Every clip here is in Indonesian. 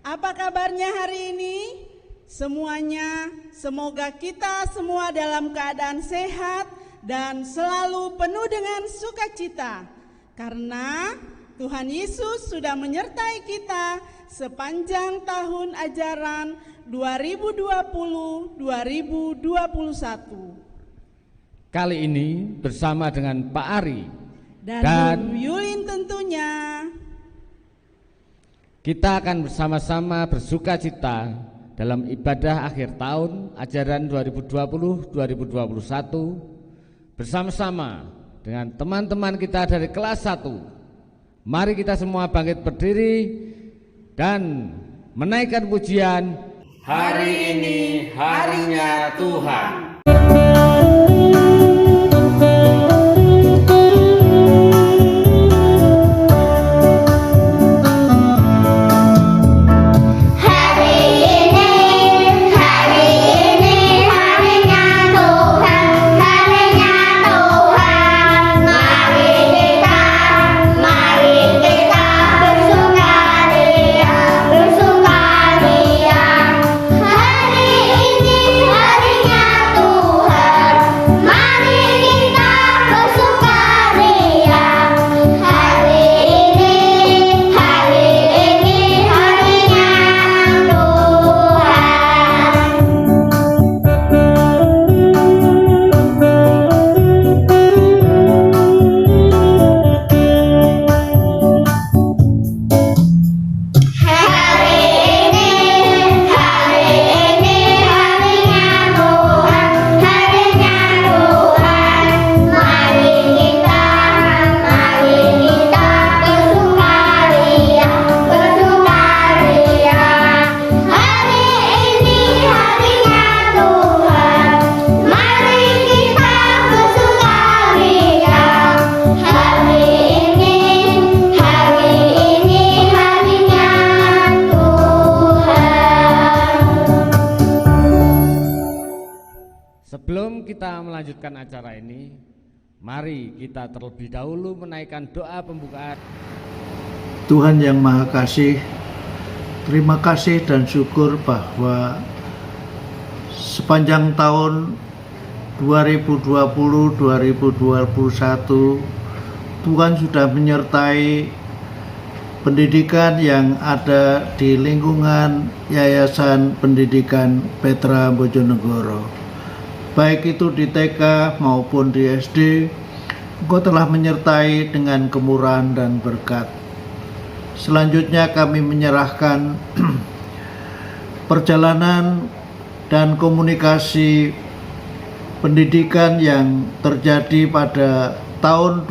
Apa kabarnya hari ini? Semuanya, semoga kita semua dalam keadaan sehat dan selalu penuh dengan sukacita. Karena Tuhan Yesus sudah menyertai kita sepanjang tahun ajaran 2020-2021. Kali ini bersama dengan Pak Ari dan Bu Yulin tentunya, kita akan bersama-sama bersukacita dalam ibadah akhir tahun ajaran 2020-2021 bersama-sama dengan teman-teman kita dari kelas 1. Mari kita semua bangkit berdiri dan menaikkan pujian. Hari ini harinya Tuhan. Sebelum kita melanjutkan acara ini, mari kita terlebih dahulu menaikkan doa pembukaan. Tuhan yang Maha Kasih, terima kasih dan syukur bahwa sepanjang tahun 2020-2021 Tuhan sudah menyertai pendidikan yang ada di lingkungan Yayasan Pendidikan Petra Bojonegoro. Baik itu di TK maupun di SD, Engkau telah menyertai dengan kemurahan dan berkat. Selanjutnya kami menyerahkan perjalanan dan komunikasi pendidikan yang terjadi pada tahun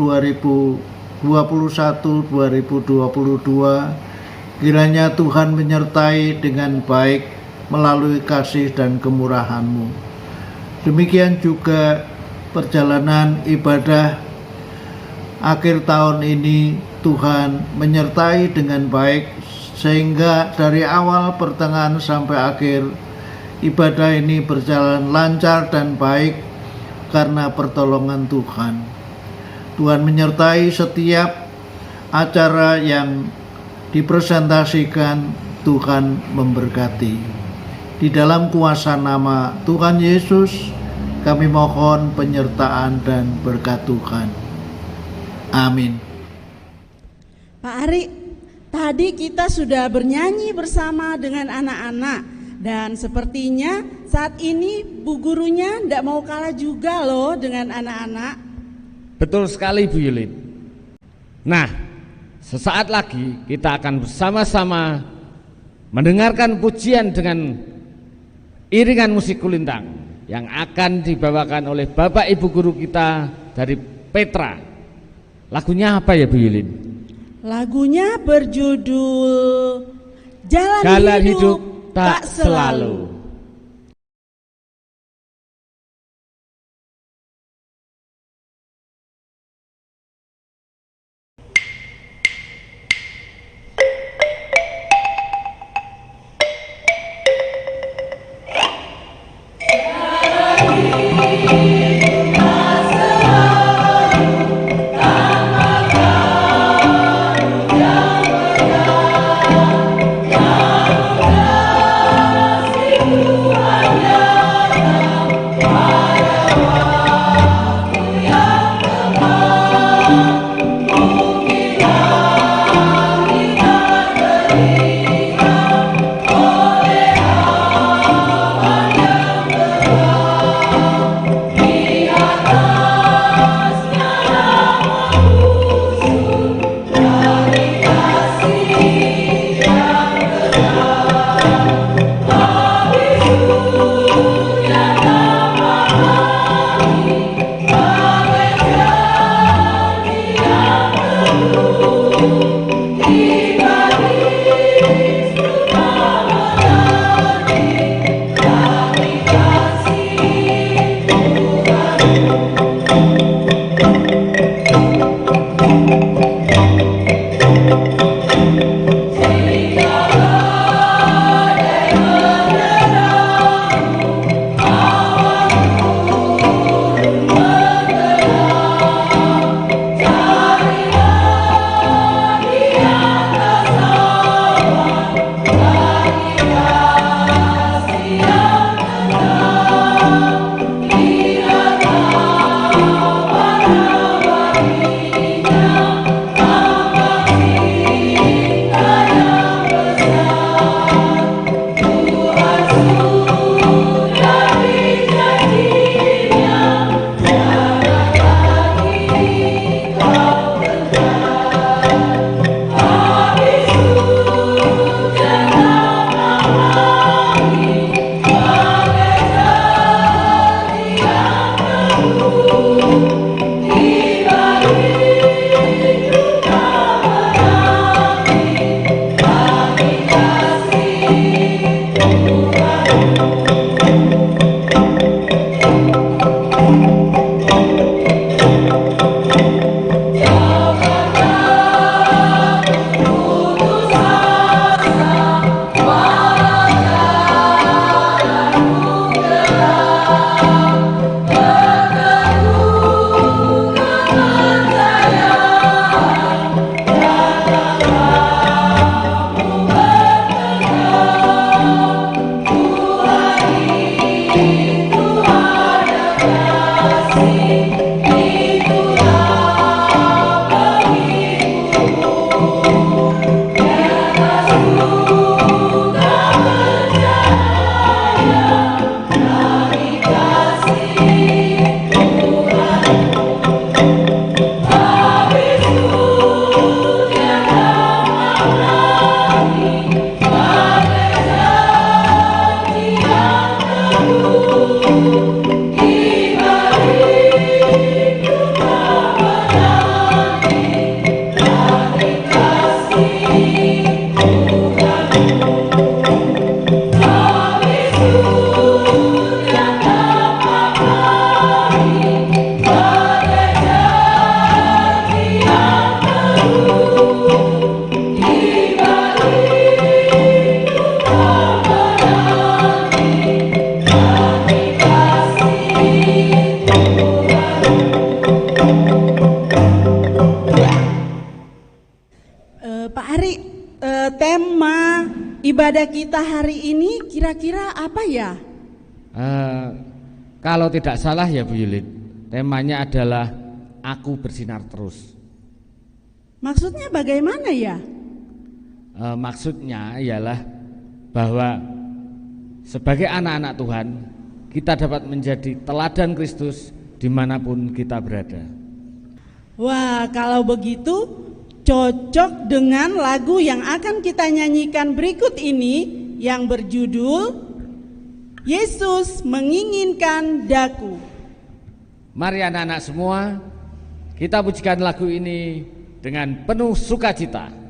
2021-2022. Kiranya Tuhan menyertai dengan baik melalui kasih dan kemurahan-Mu. Demikian juga perjalanan ibadah akhir tahun ini Tuhan menyertai dengan baik sehingga dari awal, pertengahan sampai akhir ibadah ini berjalan lancar dan baik karena pertolongan Tuhan. Tuhan menyertai setiap acara yang dipresentasikan, Tuhan memberkati. Di dalam kuasa nama Tuhan Yesus, kami mohon penyertaan dan berkat Tuhan. Amin. Pak Ari, tadi kita sudah bernyanyi bersama dengan anak-anak. Dan sepertinya saat ini Bu gurunya tidak mau kalah juga loh dengan anak-anak. Betul sekali Bu Yulin. Nah, sesaat lagi kita akan bersama-sama mendengarkan pujian dengan iringan musik kulintang yang akan dibawakan oleh Bapak Ibu guru kita dari Petra. Lagunya apa ya Bu Yulin? Lagunya berjudul Jalan Hidup Tak Selalu. Jalan ibadah kita hari ini kira-kira apa ya? Kalau tidak salah ya Bu Yulit, temanya adalah Aku Bersinar Terus. Maksudnya bagaimana ya? Maksudnya ialah bahwa sebagai anak-anak Tuhan, kita dapat menjadi teladan Kristus dimanapun kita berada. Wah, kalau begitu cocok dengan lagu yang akan kita nyanyikan berikut ini yang berjudul Yesus Menginginkan Daku. Mari anak-anak semua, kita pujikan lagu ini dengan penuh sukacita.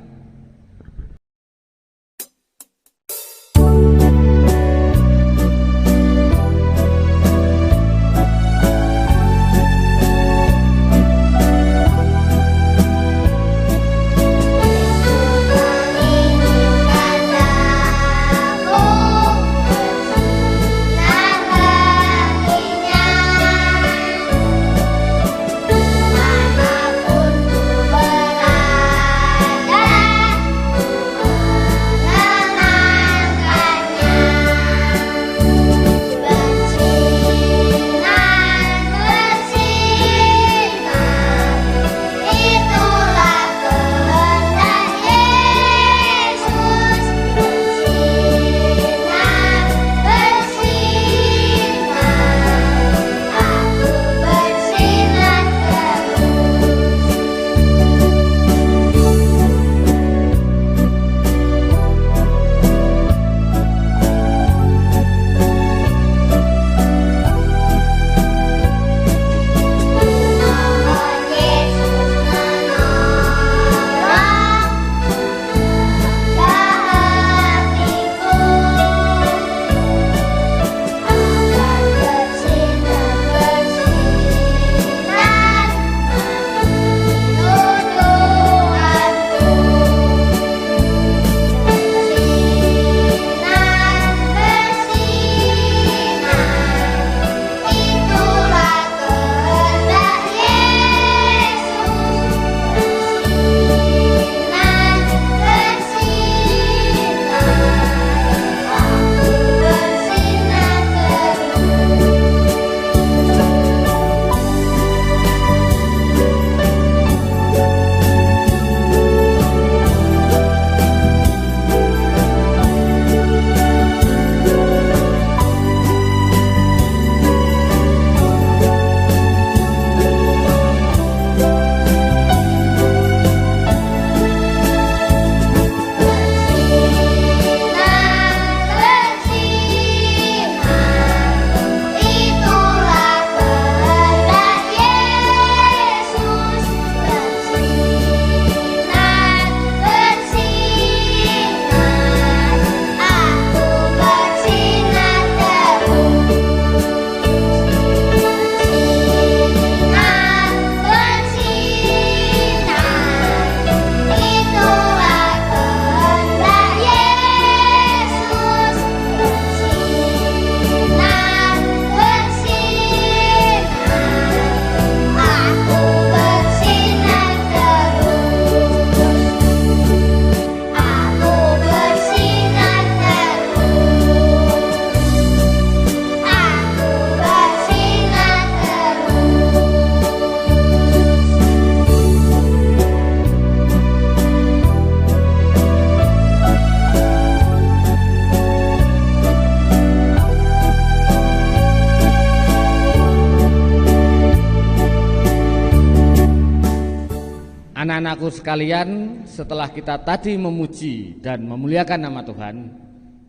Anak-anakku sekalian, setelah kita tadi memuji dan memuliakan nama Tuhan,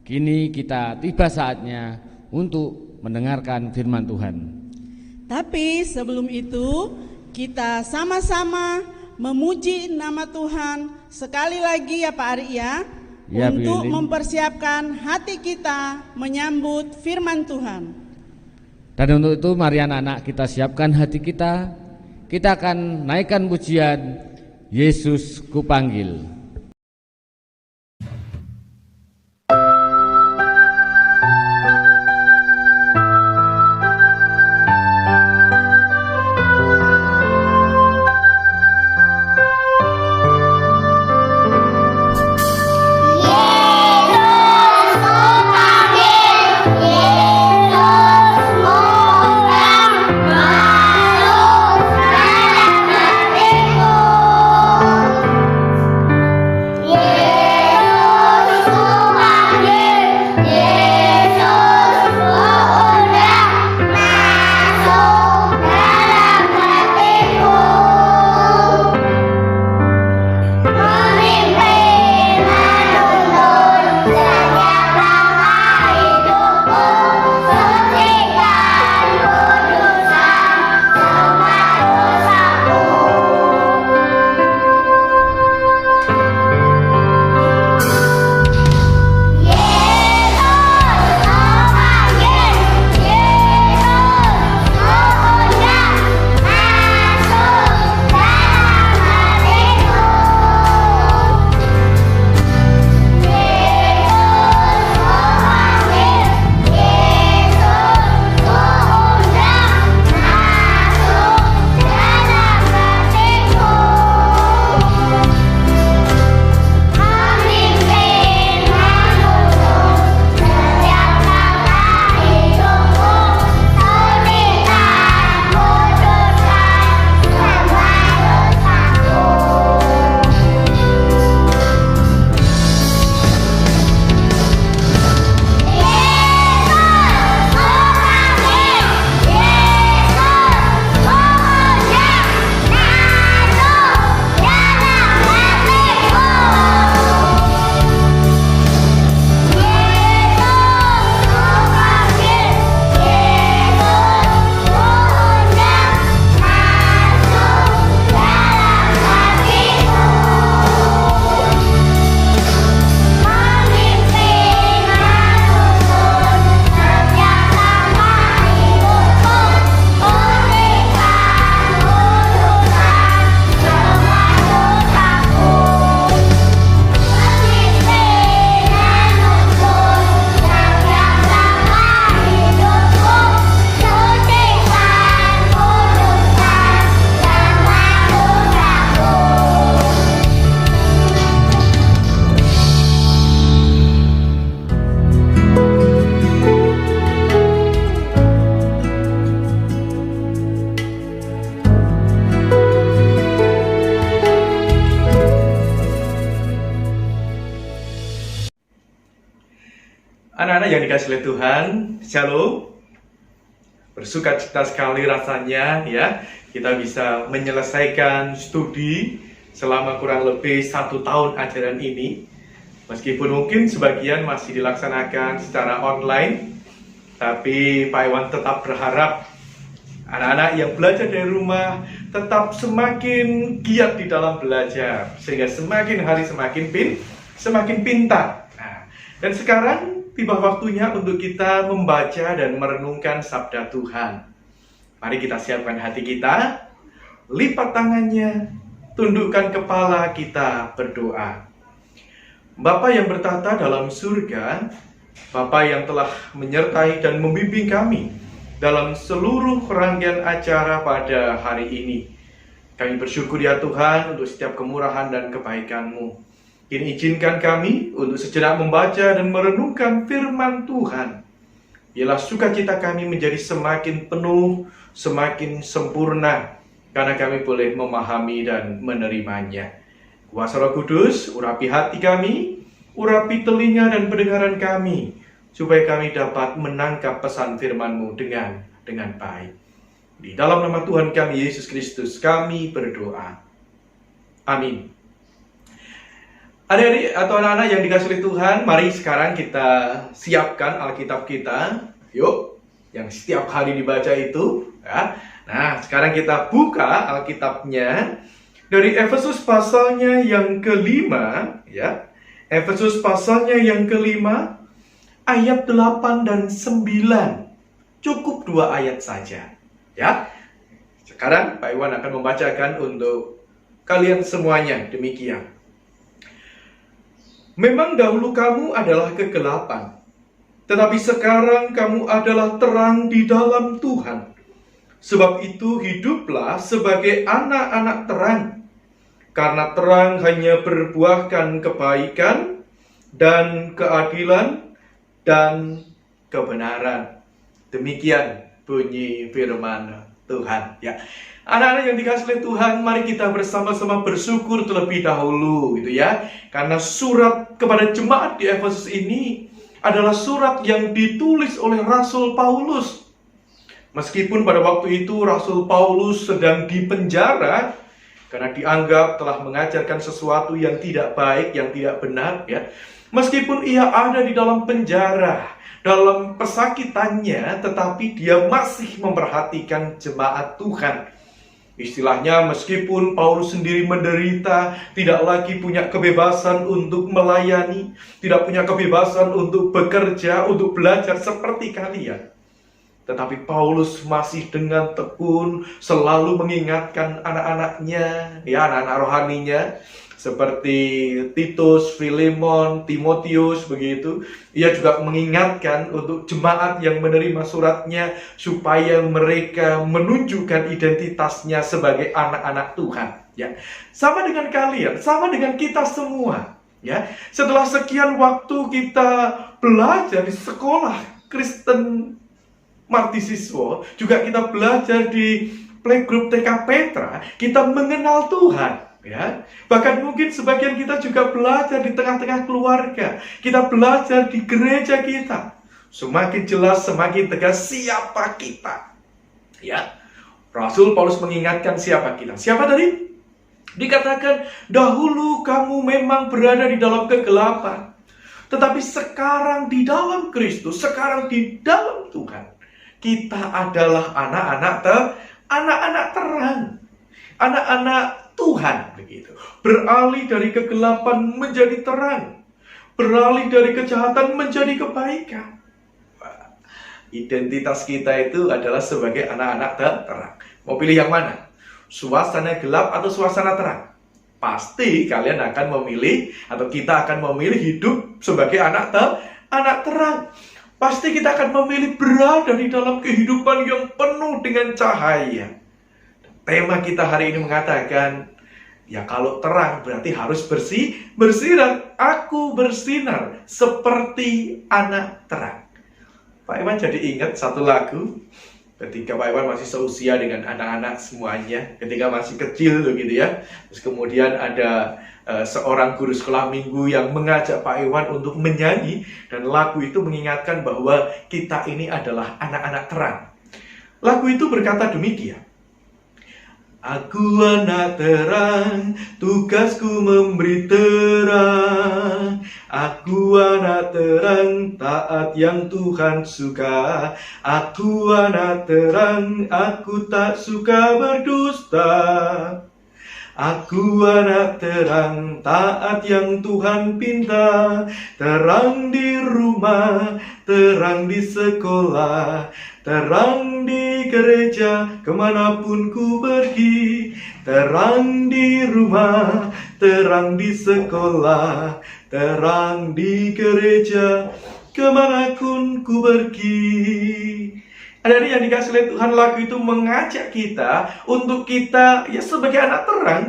kini kita tiba saatnya untuk mendengarkan firman Tuhan. Tapi sebelum itu, kita sama-sama memuji nama Tuhan sekali lagi ya Pak Ari ya, untuk mempersiapkan hati kita menyambut firman Tuhan. Dan untuk itu mari anak-anak kita siapkan hati kita akan naikkan pujian Yesus Kupanggil. Yesus Anak-anak yang dikasih oleh Tuhan, Shalom. Bersuka cita sekali rasanya ya, kita bisa menyelesaikan studi selama kurang lebih 1 tahun ajaran ini. Meskipun mungkin sebagian masih dilaksanakan secara online, tapi Pak Iwan tetap berharap anak-anak yang belajar dari rumah tetap semakin giat di dalam belajar, sehingga semakin hari semakin pintar. Nah, dan sekarang tiba waktunya untuk kita membaca dan merenungkan sabda Tuhan. Mari kita siapkan hati kita, lipat tangannya, tundukkan kepala, kita berdoa. Bapa yang bertata dalam surga, Bapa yang telah menyertai dan membimbing kami dalam seluruh rangkaian acara pada hari ini. Kami bersyukur ya Tuhan untuk setiap kemurahan dan kebaikan-Mu. Kini izinkan kami untuk sejenak membaca dan merenungkan firman Tuhan. Biarlah sukacita kami menjadi semakin penuh, semakin sempurna, karena kami boleh memahami dan menerimanya. Kuasa Roh Kudus, urapi hati kami, urapi telinga dan pendengaran kami, supaya kami dapat menangkap pesan firman-Mu dengan baik. Di dalam nama Tuhan kami, Yesus Kristus, kami berdoa. Amin. Adik-adik atau anak-anak yang dikasih oleh Tuhan, mari sekarang kita siapkan Alkitab kita. Yuk, yang setiap hari dibaca itu. Ya. Nah, sekarang kita buka Alkitabnya dari Efesus pasalnya yang kelima, ya. Efesus pasalnya yang kelima, ayat 8 dan 9. Cukup 2 ayat saja, ya. Sekarang Pak Iwan akan membacakan untuk kalian semuanya, demikian. Memang dahulu kamu adalah kegelapan, tetapi sekarang kamu adalah terang di dalam Tuhan. Sebab itu hiduplah sebagai anak-anak terang, karena terang hanya berbuahkan kebaikan dan keadilan dan kebenaran. Demikian bunyi firman Tuhan. Ya, anak-anak yang dikasih oleh Tuhan, mari kita bersama-sama bersyukur terlebih dahulu, gitu ya. Karena surat kepada jemaat di Efesus ini adalah surat yang ditulis oleh Rasul Paulus. Meskipun pada waktu itu Rasul Paulus sedang dipenjara karena dianggap telah mengajarkan sesuatu yang tidak baik, yang tidak benar, ya. Meskipun ia ada di dalam penjara, dalam pesakitannya, tetapi dia masih memperhatikan jemaat Tuhan. Istilahnya, meskipun Paulus sendiri menderita, tidak lagi punya kebebasan untuk melayani, tidak punya kebebasan untuk bekerja, untuk belajar seperti kalian. Tetapi Paulus masih dengan tekun selalu mengingatkan anak-anaknya, ya, anak-anak rohaninya, seperti Titus, Filemon, Timotius, begitu. Ia juga mengingatkan untuk jemaat yang menerima suratnya supaya mereka menunjukkan identitasnya sebagai anak-anak Tuhan. Ya, sama dengan kalian, sama dengan kita semua. Ya, setelah sekian waktu kita belajar di sekolah Kristen Martisiswa, juga kita belajar di playgroup TK Petra, kita mengenal Tuhan, ya. Bahkan mungkin sebagian kita juga belajar di tengah-tengah keluarga, kita belajar di gereja kita. Semakin jelas, semakin tegas siapa kita, ya. Rasul Paulus mengingatkan siapa kita. Siapa tadi? Dikatakan, dahulu kamu memang berada di dalam kegelapan, tetapi sekarang di dalam Kristus, sekarang di dalam Tuhan, kita adalah anak-anak terang, anak-anak Tuhan, begitu. Beralih dari kegelapan menjadi terang, beralih dari kejahatan menjadi kebaikan. Identitas kita itu adalah sebagai anak-anak terang. Mau pilih yang mana? Suasana gelap atau suasana terang? Pasti kalian akan memilih, atau kita akan memilih hidup sebagai anak terang. Pasti kita akan memilih berada di dalam kehidupan yang penuh dengan cahaya. Tema kita hari ini mengatakan, ya kalau terang berarti harus bersinar. Aku bersinar seperti anak terang. Pak Iwan jadi ingat satu lagu ketika Pak Iwan masih seusia dengan anak-anak semuanya, ketika masih kecil begitu ya. Terus kemudian ada seorang guru sekolah minggu yang mengajak Pak Iwan untuk menyanyi, dan lagu itu mengingatkan bahwa kita ini adalah anak-anak terang. Lagu itu berkata demikian. Aku anak terang, tugasku memberi terang. Aku anak terang, taat yang Tuhan suka. Aku anak terang, aku tak suka berdusta. Aku anak terang, taat yang Tuhan pinta. Terang di rumah, terang di sekolah, terang di gereja, kemanapun ku pergi. Terang di rumah, terang di sekolah, terang di gereja, kemanapun ku pergi. Ada yang dikasih oleh Tuhan, lagu itu mengajak kita untuk kita, ya sebagai anak terang,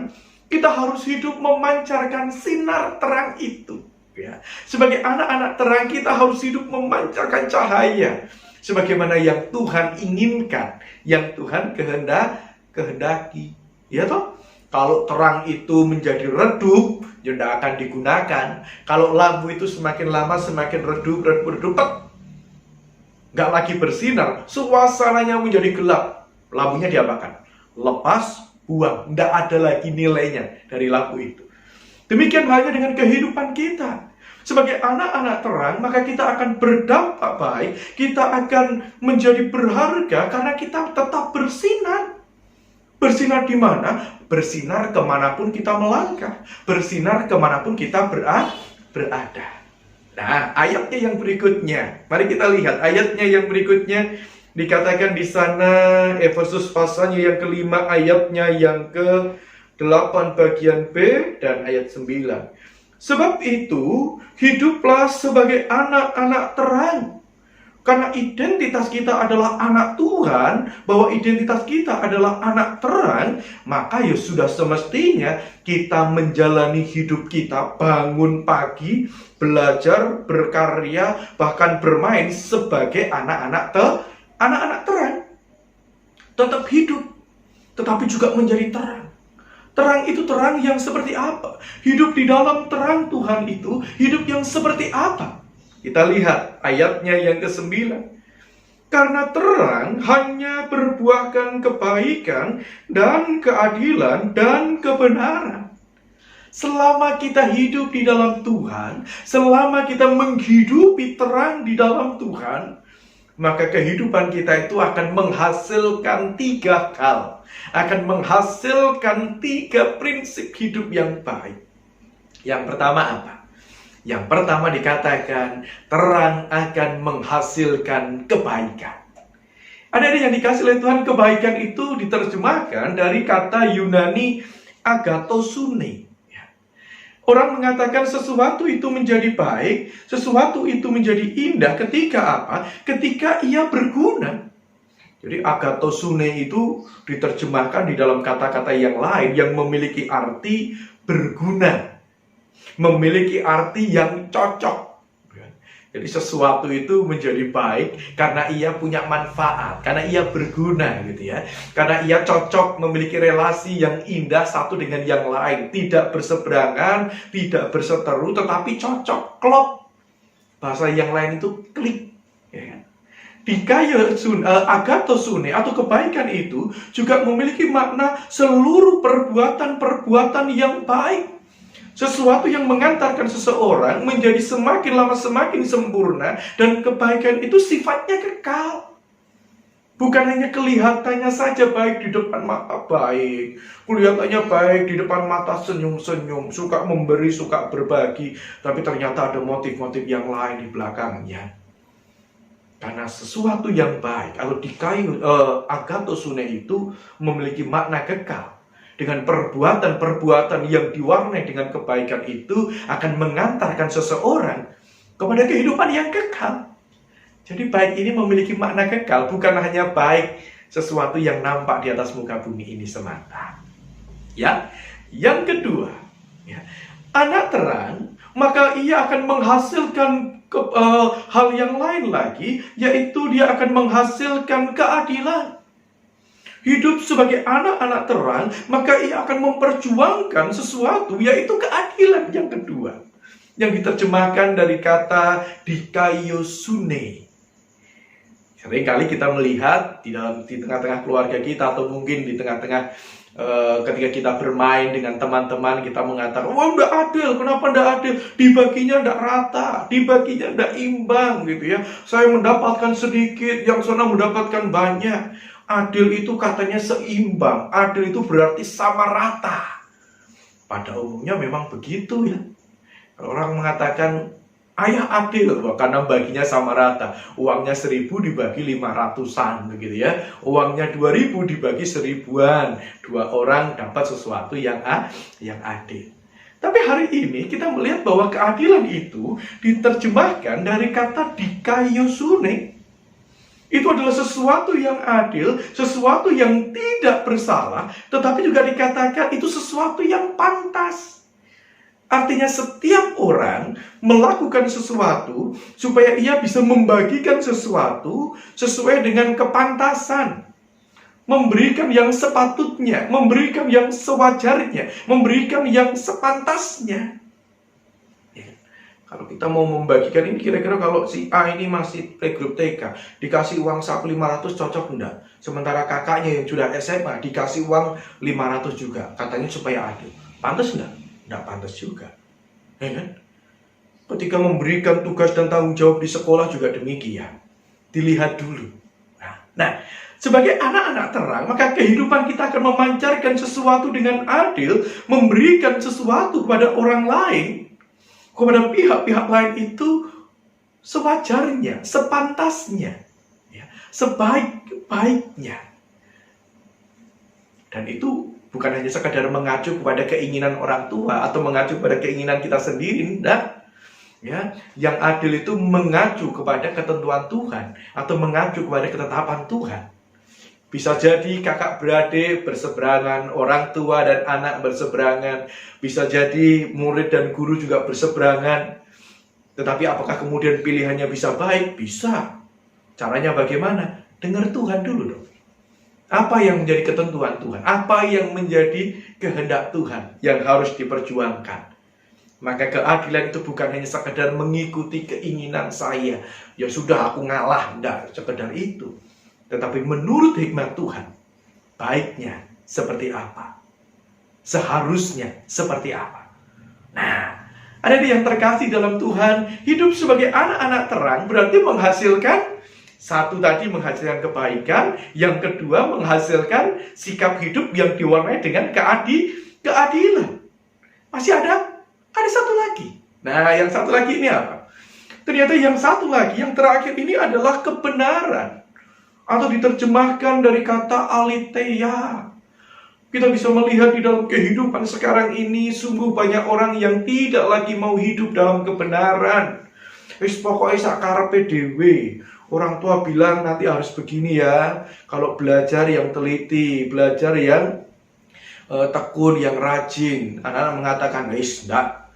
kita harus hidup memancarkan sinar terang itu. Ya. Sebagai anak-anak terang, kita harus hidup memancarkan cahaya sebagaimana yang Tuhan inginkan, yang Tuhan kehendaki. Ya toh? Kalau terang itu menjadi redup, ya tidak akan digunakan. Kalau lampu itu semakin lama semakin redup, nggak lagi bersinar, suasananya menjadi gelap. Lampunya diapakan? Lepas, buang. Nggak ada lagi nilainya dari lampu itu. Demikian halnya dengan kehidupan kita. Sebagai anak-anak terang, maka kita akan berdampak baik. Kita akan menjadi berharga karena kita tetap bersinar. Bersinar di mana? Bersinar kemanapun kita melangkah. Bersinar kemanapun kita berada. Nah, ayatnya yang berikutnya. Mari kita lihat ayatnya yang berikutnya. Dikatakan di sana, Efesus pasalnya yang kelima, ayatnya yang ke-8 bagian B dan ayat 9. Sebab itu, hiduplah sebagai anak-anak terang. Karena identitas kita adalah anak Tuhan, bahwa identitas kita adalah anak terang, maka ya sudah semestinya kita menjalani hidup kita, bangun pagi, belajar, berkarya, bahkan bermain sebagai anak-anak terang. Tetap hidup, tetapi juga menjadi terang. Terang itu terang yang seperti apa? Hidup di dalam terang Tuhan itu hidup yang seperti apa? Kita lihat ayatnya yang ke-9. Karena terang hanya berbuahkan kebaikan dan keadilan dan kebenaran. Selama kita hidup di dalam Tuhan, selama kita menghidupi terang di dalam Tuhan, maka kehidupan kita itu akan menghasilkan 3 hal. Akan menghasilkan 3 prinsip hidup yang baik. Yang pertama apa? Yang pertama dikatakan, terang akan menghasilkan kebaikan. Ada yang dikasih oleh Tuhan, kebaikan itu diterjemahkan dari kata Yunani agathosune. Orang mengatakan sesuatu itu menjadi baik, sesuatu itu menjadi indah ketika apa? Ketika ia berguna. Jadi agathosune itu diterjemahkan di dalam kata-kata yang lain yang memiliki arti berguna, memiliki arti yang cocok. Jadi sesuatu itu menjadi baik karena ia punya manfaat, karena ia berguna gitu ya. Karena ia cocok, memiliki relasi yang indah satu dengan yang lain, tidak berseberangan, tidak berseteru, tetapi cocok, klop. Bahasa yang lain itu klik, ya kan? Agathosune atau kebaikan itu juga memiliki makna seluruh perbuatan-perbuatan yang baik. Sesuatu yang mengantarkan seseorang menjadi semakin lama semakin sempurna, dan kebaikan itu sifatnya kekal. Bukan hanya kelihatannya saja baik di depan mata baik, kelihatannya baik di depan mata senyum-senyum, suka memberi, suka berbagi, tapi ternyata ada motif-motif yang lain di belakangnya. Karena sesuatu yang baik, kalau agathosune itu memiliki makna kekal. Dengan perbuatan-perbuatan yang diwarnai dengan kebaikan itu akan mengantarkan seseorang kepada kehidupan yang kekal. Jadi baik ini memiliki makna kekal, bukan hanya baik sesuatu yang nampak di atas muka bumi ini semata. Ya, yang kedua, ya, anak terang, maka ia akan menghasilkan hal yang lain lagi, yaitu dia akan menghasilkan keadilan. hidup sebagai anak-anak terang, maka ia akan memperjuangkan sesuatu, yaitu keadilan yang kedua, yang diterjemahkan dari kata dikaiosune. Seringkali kita melihat di tengah-tengah keluarga kita, atau mungkin di tengah-tengah ketika kita bermain dengan teman-teman, kita mengatakan, wah enggak adil, kenapa enggak adil? Dibaginya enggak rata, dibaginya enggak imbang gitu ya. Saya mendapatkan sedikit, yang sana mendapatkan banyak. Adil itu katanya seimbang, adil itu berarti sama rata. Pada umumnya memang begitu ya. Kalau orang mengatakan ayah adil, karena baginya sama rata. Uangnya 1.000 dibagi 500-an begitu ya. Uangnya 2.000 dibagi 1.000-an. 2 orang dapat sesuatu yang adil. Tapi hari ini kita melihat bahwa keadilan itu diterjemahkan dari kata dikaiosune. Itu adalah sesuatu yang adil, sesuatu yang tidak bersalah, tetapi juga dikatakan itu sesuatu yang pantas. Artinya setiap orang melakukan sesuatu supaya ia bisa membagikan sesuatu sesuai dengan kepantasan. Memberikan yang sepatutnya, memberikan yang sewajarnya, memberikan yang sepantasnya. Ya. Kalau kita mau membagikan ini, kira-kira kalau si A ini masih playgroup TK, dikasih uang saku 500 cocok enggak? Sementara kakaknya yang sudah SMA dikasih uang 500 juga. Katanya supaya adil. Pantas enggak? Tidak pantas juga, ya kan? Ketika memberikan tugas dan tanggung jawab di sekolah juga demikian. Dilihat dulu. Nah, sebagai anak-anak terang, maka kehidupan kita akan memancarkan sesuatu dengan adil, memberikan sesuatu kepada orang lain, kepada pihak-pihak lain itu sewajarnya, sepantasnya, ya, sebaik-baiknya. Dan itu bukan hanya sekadar mengacu kepada keinginan orang tua atau mengacu kepada keinginan kita sendiri, enggak. Ya, yang adil itu mengacu kepada ketentuan Tuhan atau mengacu kepada ketetapan Tuhan. Bisa jadi kakak beradik berseberangan, orang tua dan anak berseberangan, bisa jadi murid dan guru juga berseberangan. Tetapi apakah kemudian pilihannya bisa baik? Bisa. Caranya bagaimana? Dengar Tuhan dulu dong. Apa yang menjadi ketentuan Tuhan? Apa yang menjadi kehendak Tuhan yang harus diperjuangkan? Maka keadilan itu bukan hanya sekedar mengikuti keinginan saya. Ya sudah aku ngalah, enggak sekedar itu. Tetapi menurut hikmat Tuhan, baiknya seperti apa? Seharusnya seperti apa? Nah, ada yang terkasih dalam Tuhan, hidup sebagai anak-anak terang berarti menghasilkan satu tadi menghasilkan kebaikan, yang kedua menghasilkan sikap hidup yang diwarnai dengan keadilan. Masih ada satu lagi. Nah, yang satu lagi ini apa? Ternyata yang satu lagi, yang terakhir ini adalah kebenaran. Atau diterjemahkan dari kata aletheia. Kita bisa melihat di dalam kehidupan sekarang ini, sungguh banyak orang yang tidak lagi mau hidup dalam kebenaran. Wis pokoknya sakarepe dhewe. Orang tua bilang nanti harus begini ya. Kalau belajar yang teliti, belajar yang tekun, yang rajin. Anak-anak mengatakan, wis enggak.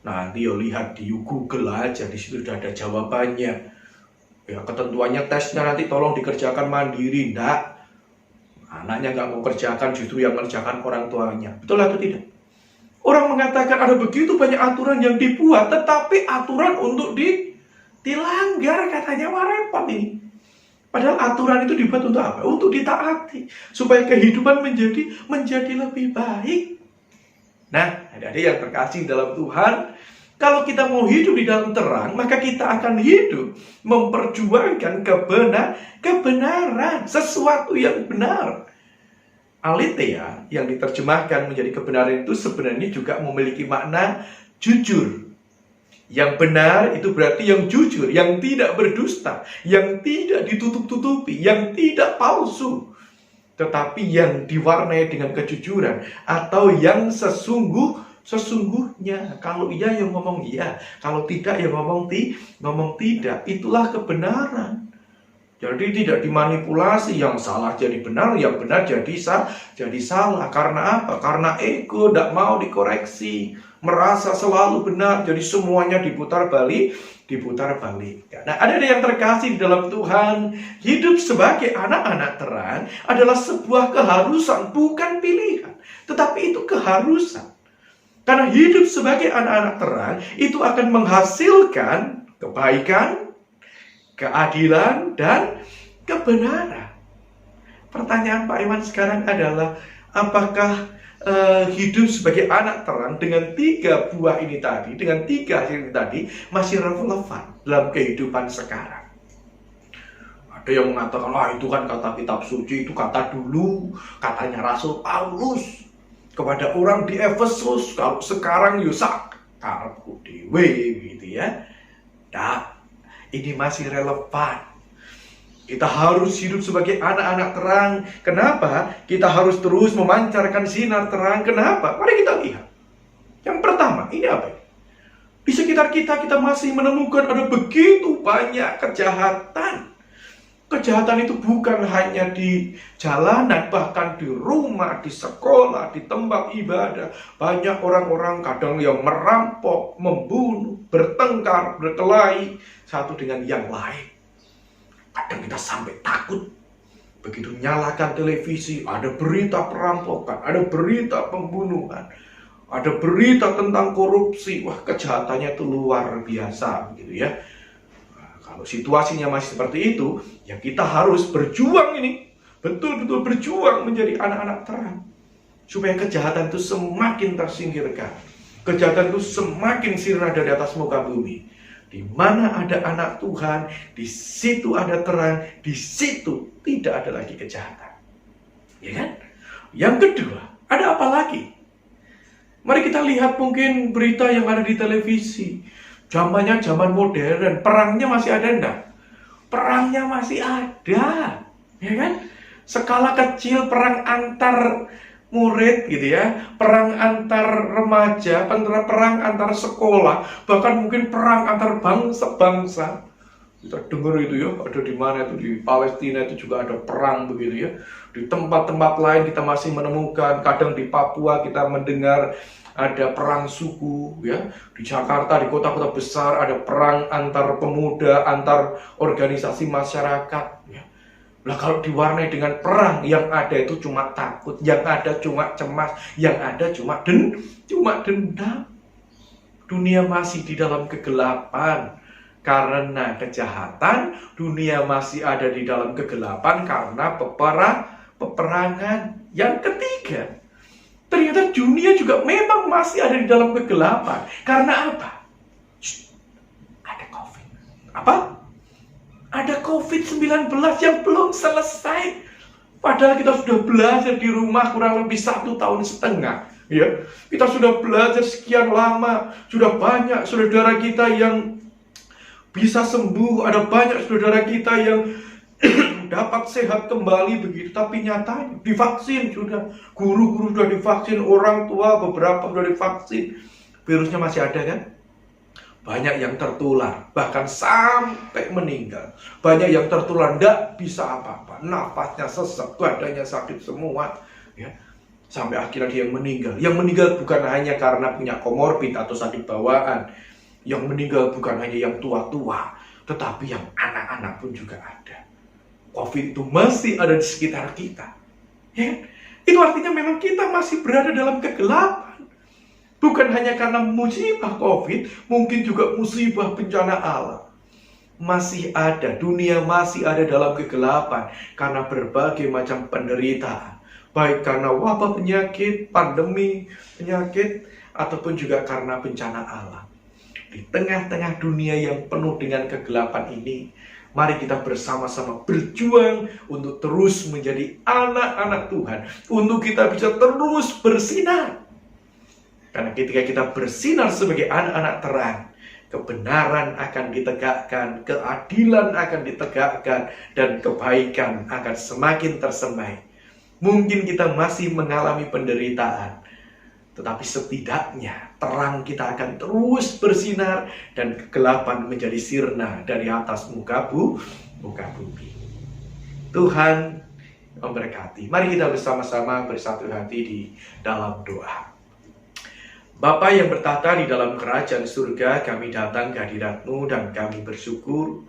Nanti yo lihat di Google aja, di situ sudah ada jawabannya. Ya ketentuannya tesnya nanti tolong dikerjakan mandiri, enggak. Anaknya nggak mau kerjakan, justru yang mengerjakan orang tuanya. Betul atau tidak? Orang mengatakan ada begitu banyak aturan yang dibuat, tetapi aturan untuk dilanggar katanya, wah repot ini. Padahal aturan itu dibuat untuk apa? Untuk ditaati, supaya kehidupan menjadi lebih baik. Nah, adik-adik yang terkasih dalam Tuhan, kalau kita mau hidup di dalam terang, maka kita akan hidup memperjuangkan kebenaran, sesuatu yang benar. Aletheia yang diterjemahkan menjadi kebenaran itu sebenarnya juga memiliki makna jujur. Yang benar itu berarti yang jujur, yang tidak berdusta, yang tidak ditutup-tutupi, yang tidak palsu, tetapi yang diwarnai dengan kejujuran, atau yang sesungguhnya. Kalau iya ya ngomong iya, kalau tidak ya ngomong tidak. Itulah kebenaran. Jadi tidak dimanipulasi, yang salah jadi benar, yang benar jadi salah. Karena apa? Karena ego, tidak mau dikoreksi. merasa selalu benar, jadi semuanya diputar balik. Nah, ada yang terkasih di dalam Tuhan, hidup sebagai anak-anak terang adalah sebuah keharusan, bukan pilihan, tetapi itu keharusan. Karena hidup sebagai anak-anak terang itu akan menghasilkan kebaikan, keadilan, dan kebenaran. Pertanyaan Pak Iman sekarang adalah, apakah hidup sebagai anak terang dengan 3 buah ini tadi, dengan 3 hasil ini tadi, masih relevan dalam kehidupan sekarang? Ada yang mengatakan, wah itu kan kata kitab suci, itu kata dulu, katanya Rasul Paulus kepada orang di Efesus, kalau sekarang yusak karepku dewe gitu ya. Nah, ini masih relevan. Kita harus hidup sebagai anak-anak terang. Kenapa? Kita harus terus memancarkan sinar terang. Kenapa? Mari kita lihat. Yang pertama, ini apa? Di sekitar kita masih menemukan ada begitu banyak kejahatan. Kejahatan itu bukan hanya di jalanan, bahkan di rumah, di sekolah, di tempat ibadah. Banyak orang-orang kadang yang merampok, membunuh, bertengkar, berkelahi satu dengan yang lain. Kadang kita sampai takut. Begitu nyalakan televisi, ada berita perampokan, ada berita pembunuhan, ada berita tentang korupsi. Wah, kejahatannya itu luar biasa gitu ya. Kalau situasinya masih seperti itu, ya kita harus berjuang ini. Betul-betul berjuang menjadi anak-anak terang. Supaya kejahatan itu semakin tersingkirkan. Kejahatan itu semakin sirna dari atas muka bumi. Di mana ada anak Tuhan, di situ ada terang, di situ tidak ada lagi kejahatan. Ya kan? Yang kedua, ada apa lagi? Mari kita lihat mungkin berita yang ada di televisi. Zamannya zaman modern, perangnya masih ada enggak? Perangnya masih ada, ya kan? Skala kecil perang antar murid gitu ya, perang antar remaja, perang antar sekolah, bahkan mungkin perang antar bangsa-bangsa. Kita dengar itu ya, ada di mana itu, di Palestina itu juga ada perang begitu ya. Di tempat-tempat lain kita masih menemukan, kadang di Papua kita mendengar ada perang suku ya. Di Jakarta, di kota-kota besar ada perang antar pemuda, antar organisasi masyarakat ya. Nah, kalau diwarnai dengan perang, yang ada itu cuma takut, yang ada cuma cemas, yang ada cuma dendam. Dunia masih di dalam kegelapan karena kejahatan, dunia masih ada di dalam kegelapan karena peperangan. Yang ketiga, ternyata dunia juga memang masih ada di dalam kegelapan. Karena apa? Ada COVID. Apa? Ada COVID-19 yang belum selesai. Padahal kita sudah belajar di rumah kurang lebih 1,5 tahun. Ya, kita sudah belajar sekian lama. Sudah banyak saudara kita yang bisa sembuh. Ada banyak saudara kita yang dapat sehat kembali begitu. Tapi nyatanya divaksin sudah. Guru-guru sudah divaksin, orang tua beberapa sudah divaksin. Virusnya masih ada kan? Banyak yang tertular, bahkan sampai meninggal. Banyak yang tertular, tidak bisa apa-apa. Nafasnya sesak, badannya sakit semua. Ya. Sampai akhirnya dia meninggal. Yang meninggal bukan hanya karena punya komorbid atau sakit bawaan. Yang meninggal bukan hanya yang tua-tua, tetapi yang anak-anak pun juga ada. COVID itu masih ada di sekitar kita. Ya. Itu artinya memang kita masih berada dalam kegelapan. Bukan hanya karena musibah COVID, mungkin juga musibah bencana alam. Masih ada, dunia masih ada dalam kegelapan karena berbagai macam penderitaan. Baik karena wabah penyakit, pandemi penyakit, ataupun juga karena bencana alam. Di tengah-tengah dunia yang penuh dengan kegelapan ini, mari kita bersama-sama berjuang untuk terus menjadi anak-anak Tuhan. Untuk kita bisa terus bersinar. Karena ketika kita bersinar sebagai anak-anak terang, kebenaran akan ditegakkan, keadilan akan ditegakkan, dan kebaikan akan semakin tersemai. Mungkin kita masih mengalami penderitaan, tetapi setidaknya terang kita akan terus bersinar dan kegelapan menjadi sirna dari atas muka bumi. Tuhan memberkati. Mari kita bersama-sama bersatu hati di dalam doa. Bapa yang bertahta di dalam kerajaan surga, kami datang ke hadirat-Mu dan kami bersyukur.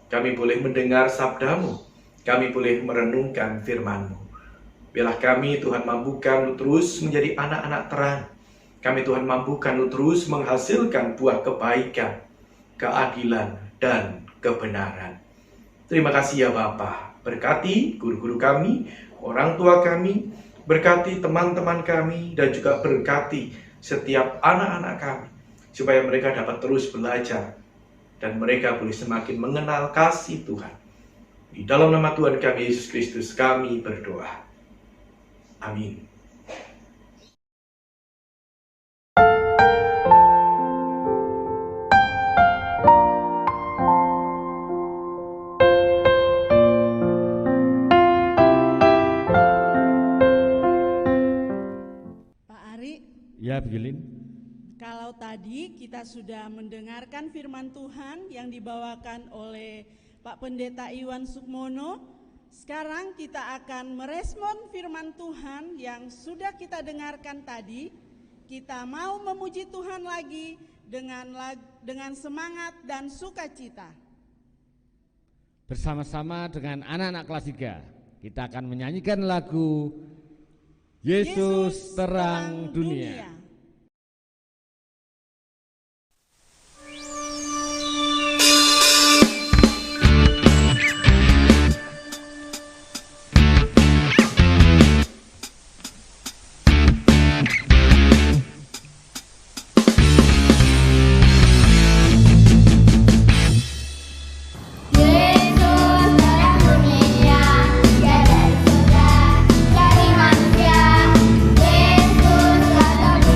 Kami boleh mendengar sabda-Mu, kami boleh merenungkan firman-Mu. Biarlah kami Tuhan mampukan terus menjadi anak-anak terang. Kami Tuhan mampukan terus menghasilkan buah kebaikan, keadilan, dan kebenaran. Terima kasih ya Bapa. Berkati guru-guru kami, orang tua kami, berkati teman-teman kami, dan juga berkati setiap anak-anak kami, supaya mereka dapat terus belajar, dan mereka boleh semakin mengenal kasih Tuhan. Di dalam nama Tuhan kami Yesus Kristus kami berdoa. Amin. Pak Ari, Ya, Bu Yulin. kalau tadi kita sudah mendengarkan firman Tuhan yang dibawakan oleh Pak Pendeta Iwan Sukmono, sekarang kita akan merespon firman Tuhan yang sudah kita dengarkan tadi. Kita mau memuji Tuhan lagi dengan semangat dan sukacita. Bersama-sama dengan anak-anak kelas 3, kita akan menyanyikan lagu Yesus Terang Dunia. Yesus terang dunia, dia dari surga, dari manusia. Yesus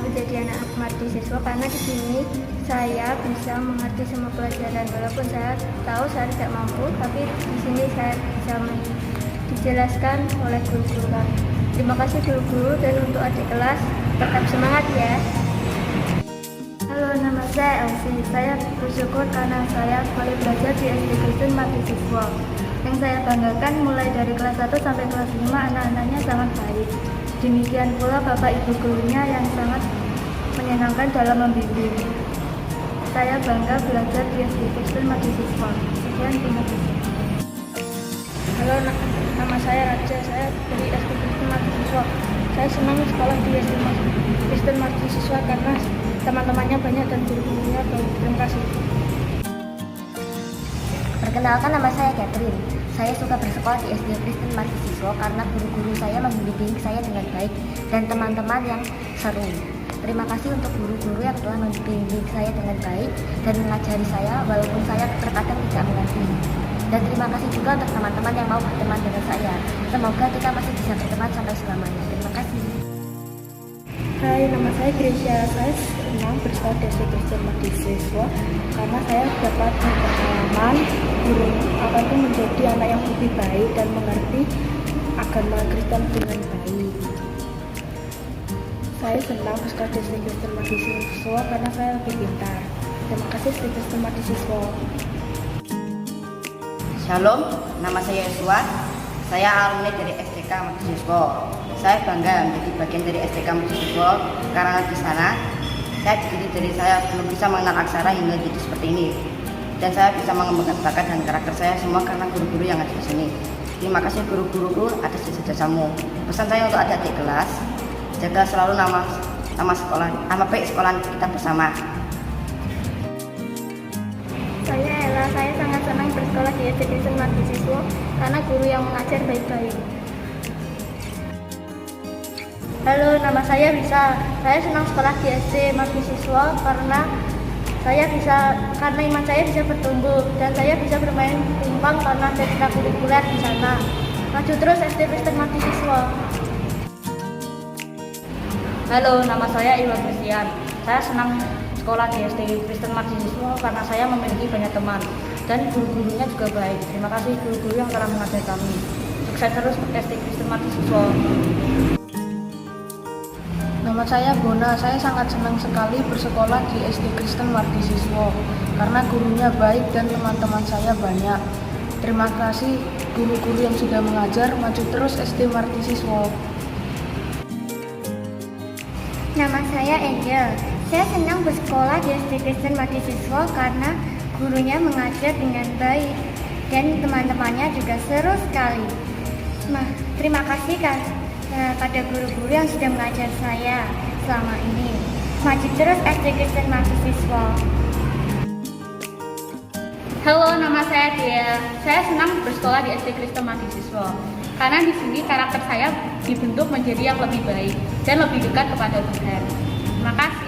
menjadi anak marti siswa karena di sini saya bisa mengerti semua pelajaran. Walaupun saya tahu saya tidak mampu, tapi di sini saya bisa dijelaskan oleh guru-guru kami. Terima kasih guru-guru, dan untuk adik kelas tetap semangat ya. Halo, nama saya Elsie. Saya bersyukur karena saya boleh belajar di SD Kristen Marti Siswa. Yang saya banggakan mulai dari kelas 1 sampai kelas 5 anak-anaknya sangat baik. Demikian pula bapak ibu gurunya yang sangat menyenangkan dalam membimbing. Saya bangga belajar di SD Kristen Marti Siswa. Sekian, terima kasih. Halo, nama saya Raja. Saya dari SD Kristen Marti Siswa. Saya senang sekolah di SD Kristen Marti Siswa karena teman-temannya banyak dan guru-gurunya baik. Terima kasih. Perkenalkan, nama saya Catherine. Saya suka bersekolah di SD Kristen Marti Siswa karena guru-guru saya membimbing saya dengan baik dan teman-teman yang seru. Terima kasih untuk guru-guru yang telah membimbing saya dengan baik dan mengajari saya walaupun saya terkadang tidak mengerti. Dan terima kasih juga untuk teman-teman yang mau berteman dengan saya. Semoga kita masih bisa berteman sampai selamanya. Terima kasih. Hai, nama saya Gracia. Saya senang bersekolah di SD Kristen Marti Siswa karena saya dapat berpengalaman guru apa itu menjadi anak yang lebih baik dan mengerti agama Kristen dengan baik. Saya senang bersekolah di SD Kristen Marti Siswa karena saya lebih pintar. Terima kasih SD Kristen Marti Siswa. Shalom, nama saya Yesua. Saya alumni dari STK Marti Siswa. Saya bangga menjadi bagian dari STK Marti Siswa karena di sana saya dididik dari saya belum bisa mengenal aksara hingga jadi seperti ini. Dan saya bisa mengembangkan bakat dan karakter saya semua karena guru-guru yang ada di sini. Terima kasih guru-guruku atas jasa-jasamu. Pesan saya untuk adik-adik kelas, jaga selalu nama sekolah, nama baik sekolah kita bersama. Saya Ella. Saya sangat senang bersekolah di SD Kristen Marti Siswa karena guru yang mengajar baik-baik. Halo, nama saya Risa. Saya senang sekolah di SD Marti Siswa karena iman saya bisa bertumbuh dan saya bisa bermain pingpong karena ada ekstrakurikuler di sana. Maju terus SD Kristen Marti Siswa. Halo, nama saya Iwan Christian. Saya senang sekolah di SD Kristen Marti Siswa karena saya memiliki banyak teman dan guru-gurunya juga baik. Terima kasih guru-guru yang telah mengajar kami. Sukses terus SD Kristen Marti Siswa. Nama saya Bona. Saya sangat senang sekali bersekolah di SD Kristen Marti Siswa karena gurunya baik dan teman-teman saya banyak. Terima kasih guru-guru yang sudah mengajar. Maju terus SD Marti Siswa. Nama saya Angel. Saya senang bersekolah di SD Kristen Marti Siswa karena gurunya mengajar dengan baik dan teman-temannya juga seru sekali. Terima kasih pada guru-guru yang sudah mengajar saya selama ini. Maju terus SD Kristen Marti Siswa. Halo, nama saya Dia. Saya senang bersekolah di SD Kristen Marti Siswa karena di sini karakter saya dibentuk menjadi yang lebih baik dan lebih dekat kepada Tuhan. Terima kasih.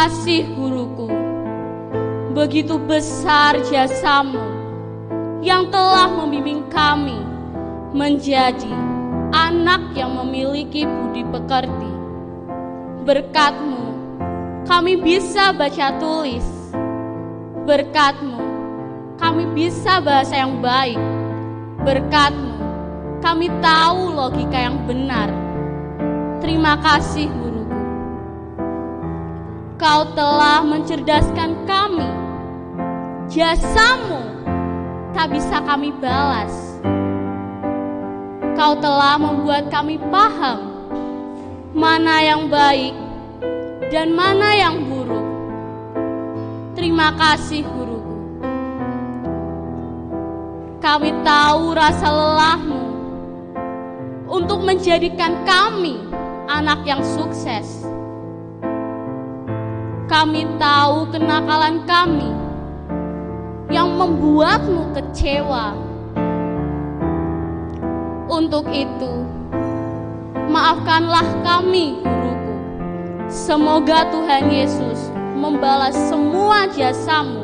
kasih guruku, begitu besar jasamu yang telah membimbing kami menjadi anak yang memiliki budi pekerti. Berkat-Mu kami bisa baca tulis. Berkat-Mu kami bisa bahasa yang baik. Berkat-Mu kami tahu logika yang benar. Terima kasih guruku. Kau telah mencerdaskan kami. Jasamu tak bisa kami balas. Kau telah membuat kami paham mana yang baik dan mana yang buruk. Terima kasih guruku. Kami tahu rasa lelah-Mu untuk menjadikan kami anak yang sukses. Kami tahu kenakalan kami yang membuat-Mu kecewa. Untuk itu, maafkanlah kami, guruku. Semoga Tuhan Yesus membalas semua jasa-Mu,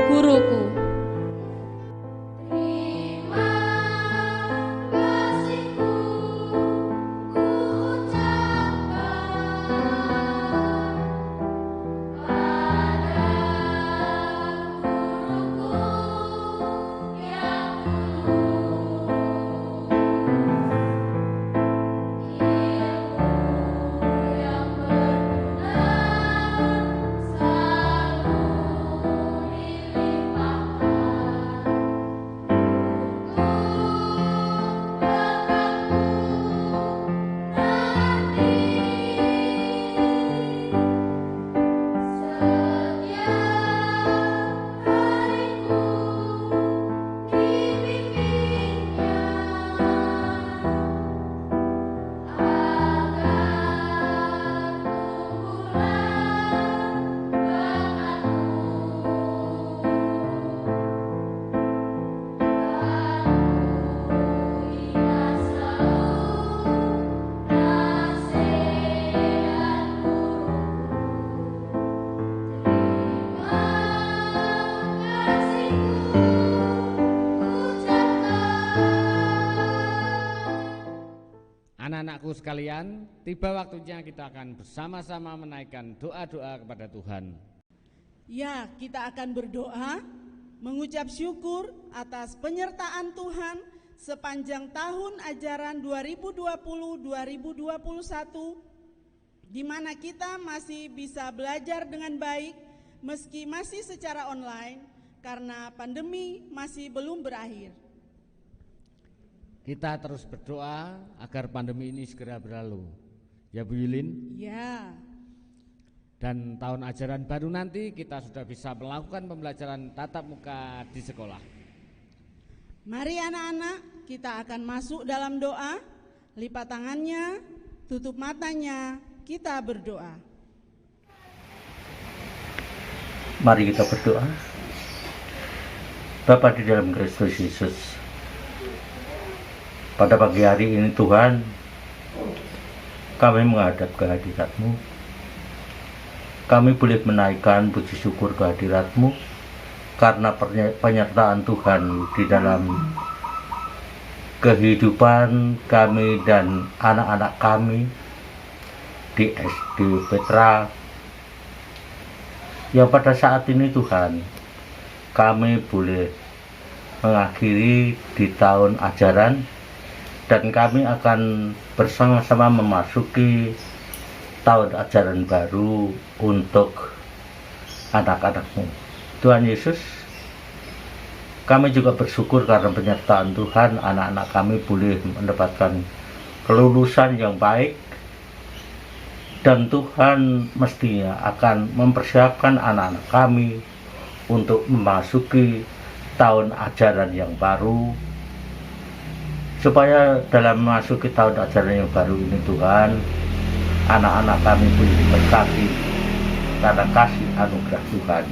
guruku. Anak-anakku sekalian, tiba waktunya kita akan bersama-sama menaikkan doa-doa kepada Tuhan. Ya, kita akan berdoa, mengucap syukur atas penyertaan Tuhan sepanjang tahun ajaran 2020-2021, di mana kita masih bisa belajar dengan baik meski masih secara online karena pandemi masih belum berakhir. Kita terus berdoa agar pandemi ini segera berlalu. Ya Bu Yulin? Ya. Dan tahun ajaran baru nanti kita sudah bisa melakukan pembelajaran tatap muka di sekolah. Mari anak-anak, kita akan masuk dalam doa. Lipat tangannya, tutup matanya, kita berdoa. Mari kita berdoa. Bapa di dalam Kristus Yesus, pada pagi hari ini Tuhan, kami menghadap ke hadirat-Mu. Kami boleh menaikkan puji syukur ke hadirat-Mu karena penyertaan Tuhan di dalam kehidupan kami dan anak-anak kami di SD Petra, yang pada saat ini Tuhan kami boleh mengakhiri di tahun ajaran. Dan kami akan bersama-sama memasuki tahun ajaran baru untuk anak-anak-Mu. Tuhan Yesus, kami juga bersyukur karena penyertaan Tuhan, anak-anak kami boleh mendapatkan kelulusan yang baik. Dan Tuhan mestinya akan mempersiapkan anak-anak kami untuk memasuki tahun ajaran yang baru, supaya dalam memasuki tahun ajaran yang baru ini Tuhan, anak-anak kami boleh diberkati karena kasih anugerah Tuhan.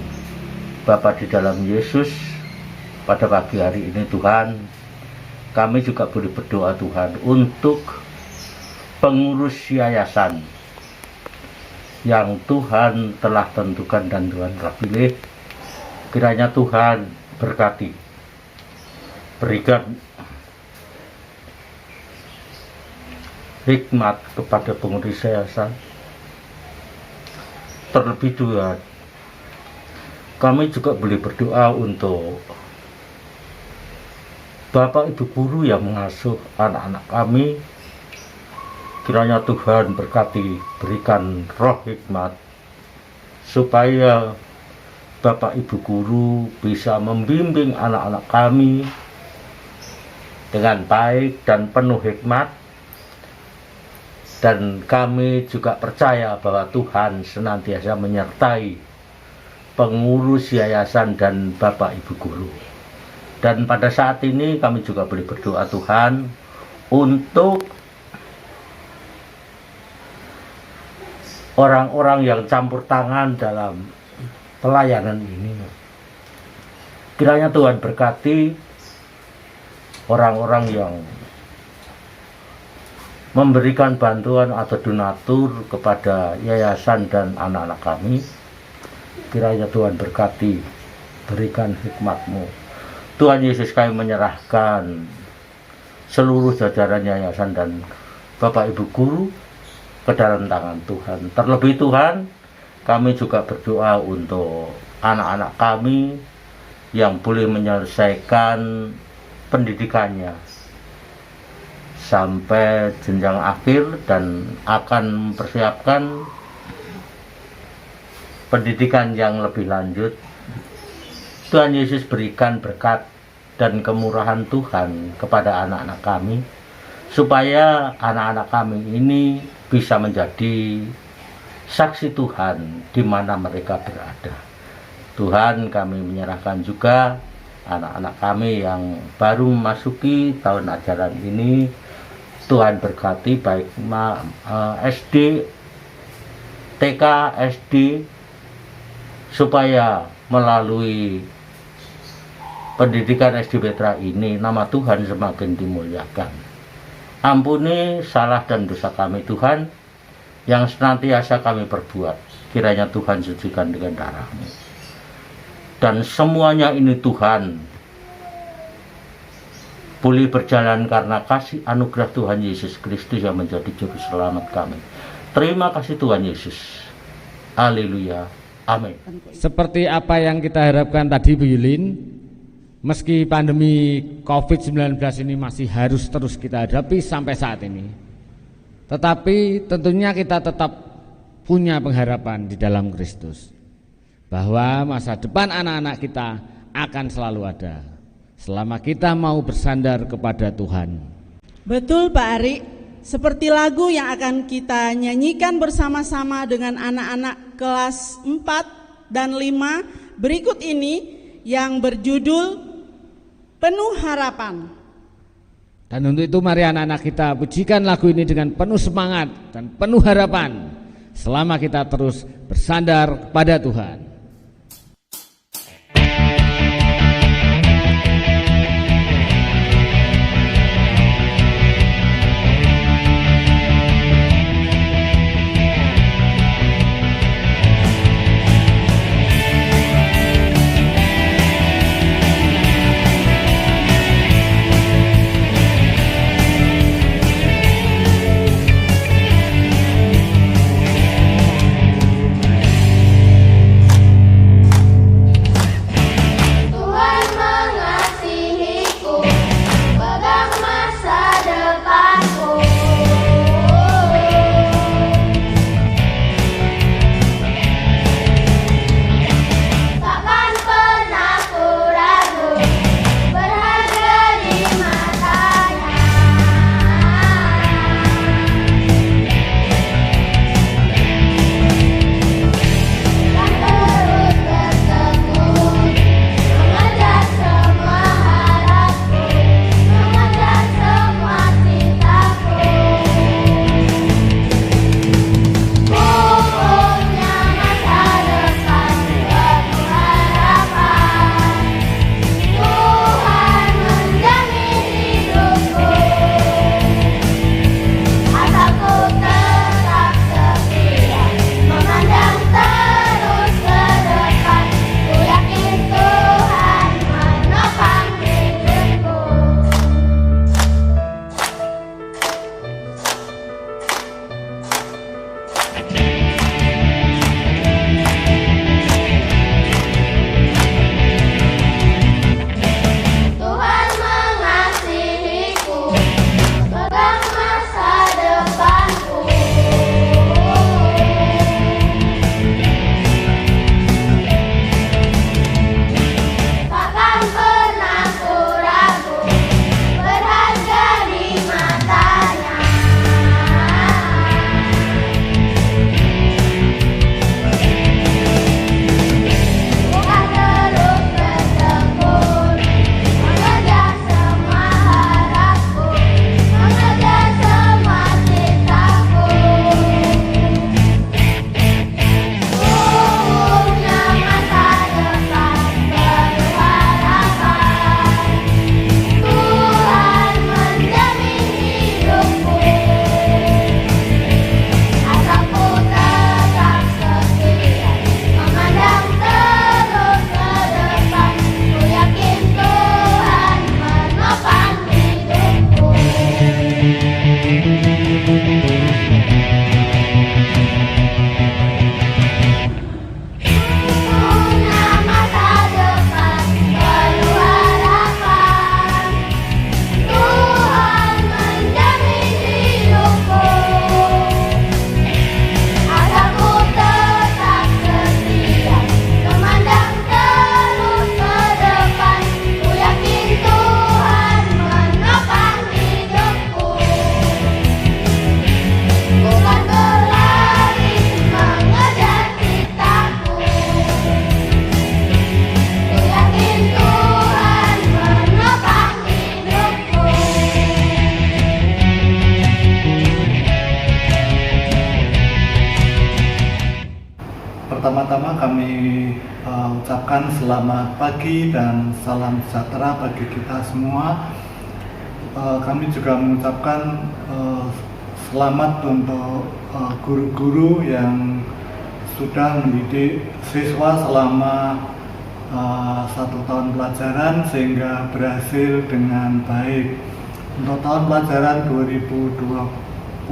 Bapa di dalam Yesus, pada pagi hari ini Tuhan, kami juga boleh berdoa Tuhan untuk pengurus yayasan yang Tuhan telah tentukan dan Tuhan telah pilih. Kiranya Tuhan berkati, berikan hikmat kepada pengurus yayasan. Terlebih Tuhan, kami juga boleh berdoa untuk Bapak Ibu guru yang mengasuh anak-anak kami. Kiranya Tuhan berkati, berikan roh hikmat supaya Bapak Ibu guru bisa membimbing anak-anak kami dengan baik dan penuh hikmat. Dan kami juga percaya bahwa Tuhan senantiasa menyertai pengurus yayasan dan Bapak Ibu guru. Dan pada saat ini kami juga boleh berdoa Tuhan untuk orang-orang yang campur tangan dalam pelayanan ini. Kiranya Tuhan berkati orang-orang yang memberikan bantuan atau donatur kepada yayasan dan anak-anak kami. Kiranya Tuhan berkati, berikan hikmat-Mu. Tuhan Yesus, kami menyerahkan seluruh jajaran yayasan dan Bapak Ibu guru ke dalam tangan Tuhan. Terlebih Tuhan, kami juga berdoa untuk anak-anak kami yang boleh menyelesaikan pendidikannya sampai jenjang akhir dan akan mempersiapkan pendidikan yang lebih lanjut. Tuhan Yesus, berikan berkat dan kemurahan Tuhan kepada anak-anak kami, supaya anak-anak kami ini bisa menjadi saksi Tuhan di mana mereka berada. Tuhan, kami menyerahkan juga anak-anak kami yang baru memasuki tahun ajaran ini. Tuhan berkati baik SD, TK, SD, supaya melalui pendidikan SD Petra ini nama Tuhan semakin dimuliakan. Ampuni salah dan dosa kami Tuhan yang senantiasa kami perbuat. Kiranya Tuhan sucikan dengan darah-Mu. Dan semuanya ini Tuhan boleh berjalan karena kasih anugerah Tuhan Yesus Kristus yang menjadi juru selamat kami. Terima kasih Tuhan Yesus. Haleluya. Amin. Seperti apa yang kita harapkan tadi Bu Yulin, meski pandemi COVID-19 ini masih harus terus kita hadapi sampai saat ini, tetapi tentunya kita tetap punya pengharapan di dalam Kristus, bahwa masa depan anak-anak kita akan selalu ada selama kita mau bersandar kepada Tuhan. Betul Pak Ari, seperti lagu yang akan kita nyanyikan bersama-sama dengan anak-anak kelas 4 dan 5 berikut ini yang berjudul Penuh Harapan. Dan untuk itu mari anak-anak kita pujikan lagu ini dengan penuh semangat dan penuh harapan selama kita terus bersandar pada Tuhan. Pertama-tama kami ucapkan selamat pagi dan salam sejahtera bagi kita semua. Kami juga mengucapkan selamat untuk guru-guru yang sudah mendidik siswa selama 1 tahun pelajaran sehingga berhasil dengan baik. Untuk tahun pelajaran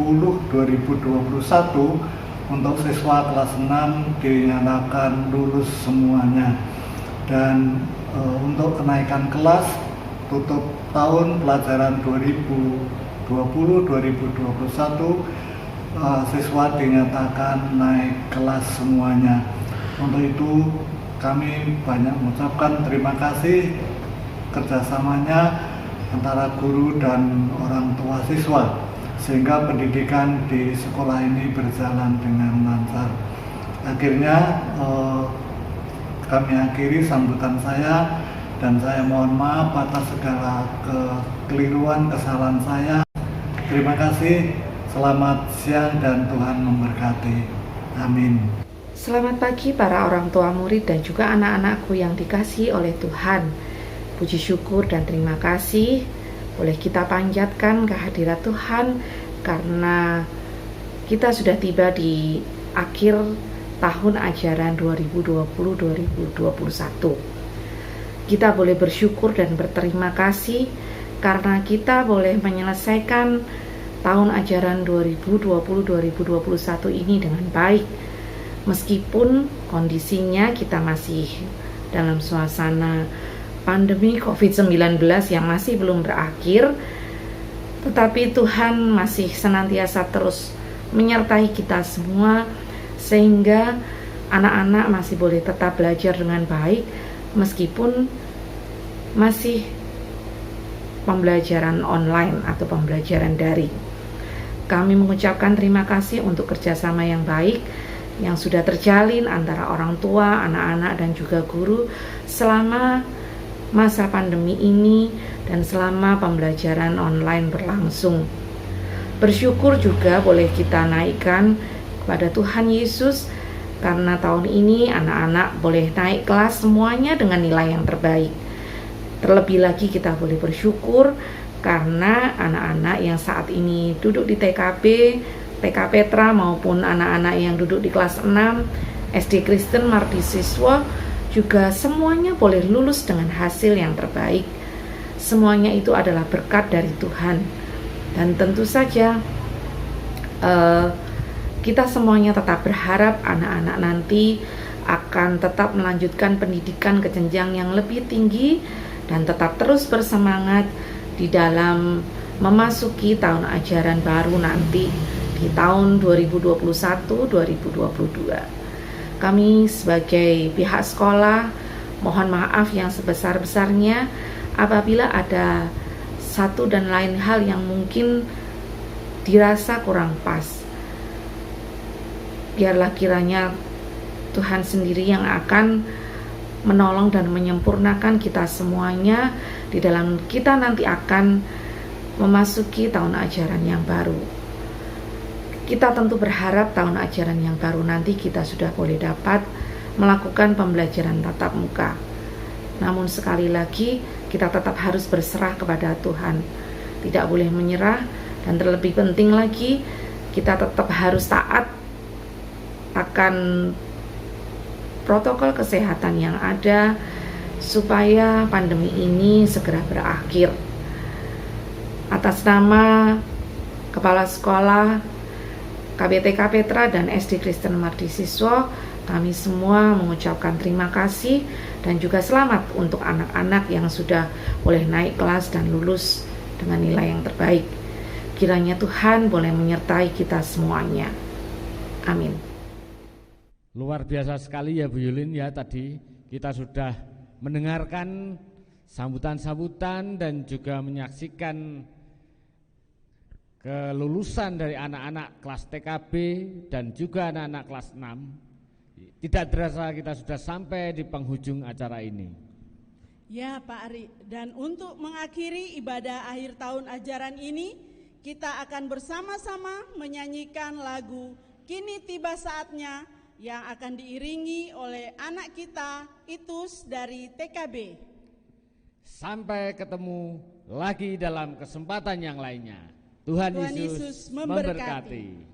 2020-2021 untuk siswa kelas 6 dinyatakan lulus semuanya. Dan untuk kenaikan kelas tutup tahun pelajaran 2020-2021 siswa dinyatakan naik kelas semuanya. Untuk itu kami banyak mengucapkan terima kasih kerjasamanya antara guru dan orang tua siswa, sehingga pendidikan di sekolah ini berjalan dengan lancar. Akhirnya kami akhiri sambutan saya, dan saya mohon maaf atas segala kekeliruan, kesalahan saya. Terima kasih, selamat siang dan Tuhan memberkati. Amin. Selamat pagi para orang tua murid dan juga anak-anakku yang dikasihi oleh Tuhan. Puji syukur dan terima kasih boleh kita panjatkan kehadirat Tuhan karena kita sudah tiba di akhir tahun ajaran 2020-2021. Kita boleh bersyukur dan berterima kasih karena kita boleh menyelesaikan tahun ajaran 2020-2021 ini dengan baik. Meskipun kondisinya kita masih dalam suasana pandemi COVID-19 yang masih belum berakhir, tetapi Tuhan masih senantiasa terus menyertai kita semua sehingga anak-anak masih boleh tetap belajar dengan baik meskipun masih pembelajaran online atau pembelajaran daring. Kami mengucapkan terima kasih untuk kerjasama yang baik yang sudah terjalin antara orang tua, anak-anak dan juga guru selama masa pandemi ini dan selama pembelajaran online berlangsung. Bersyukur juga boleh kita naikkan kepada Tuhan Yesus karena tahun ini anak-anak boleh naik kelas semuanya dengan nilai yang terbaik. Terlebih lagi kita boleh bersyukur karena anak-anak yang saat ini duduk di TKB, TK Petra maupun anak-anak yang duduk di kelas 6 SD Kristen Marti Siswa juga semuanya boleh lulus dengan hasil yang terbaik. Semuanya itu adalah berkat dari Tuhan. Dan tentu saja kita semuanya tetap berharap anak-anak nanti akan tetap melanjutkan pendidikan ke jenjang yang lebih tinggi dan tetap terus bersemangat di dalam memasuki tahun ajaran baru nanti di tahun 2021-2022. Kami sebagai pihak sekolah mohon maaf yang sebesar-besarnya apabila ada satu dan lain hal yang mungkin dirasa kurang pas. Biarlah kiranya Tuhan sendiri yang akan menolong dan menyempurnakan kita semuanya di dalam kita nanti akan memasuki tahun ajaran yang baru. Kita tentu berharap tahun ajaran yang baru nanti kita sudah boleh dapat melakukan pembelajaran tatap muka. Namun sekali lagi kita tetap harus berserah kepada Tuhan. Tidak boleh menyerah dan terlebih penting lagi kita tetap harus taat akan protokol kesehatan yang ada supaya pandemi ini segera berakhir. Atas nama Kepala Sekolah KBTK Petra dan SD Kristen Marti Siswa, kami semua mengucapkan terima kasih dan juga selamat untuk anak-anak yang sudah boleh naik kelas dan lulus dengan nilai yang terbaik. Kiranya Tuhan boleh menyertai kita semuanya. Amin. Luar biasa sekali ya Bu Yulin ya, tadi kita sudah mendengarkan sambutan-sambutan dan juga menyaksikan kelulusan dari anak-anak kelas TKB dan juga anak-anak kelas 6. Tidak terasa kita sudah sampai di penghujung acara ini. Ya Pak Ari, dan untuk mengakhiri ibadah akhir tahun ajaran ini, kita akan bersama-sama menyanyikan lagu Kini Tiba Saatnya yang akan diiringi oleh anak kita Itus dari TKB. Sampai ketemu lagi dalam kesempatan yang lainnya. Tuhan Yesus memberkati.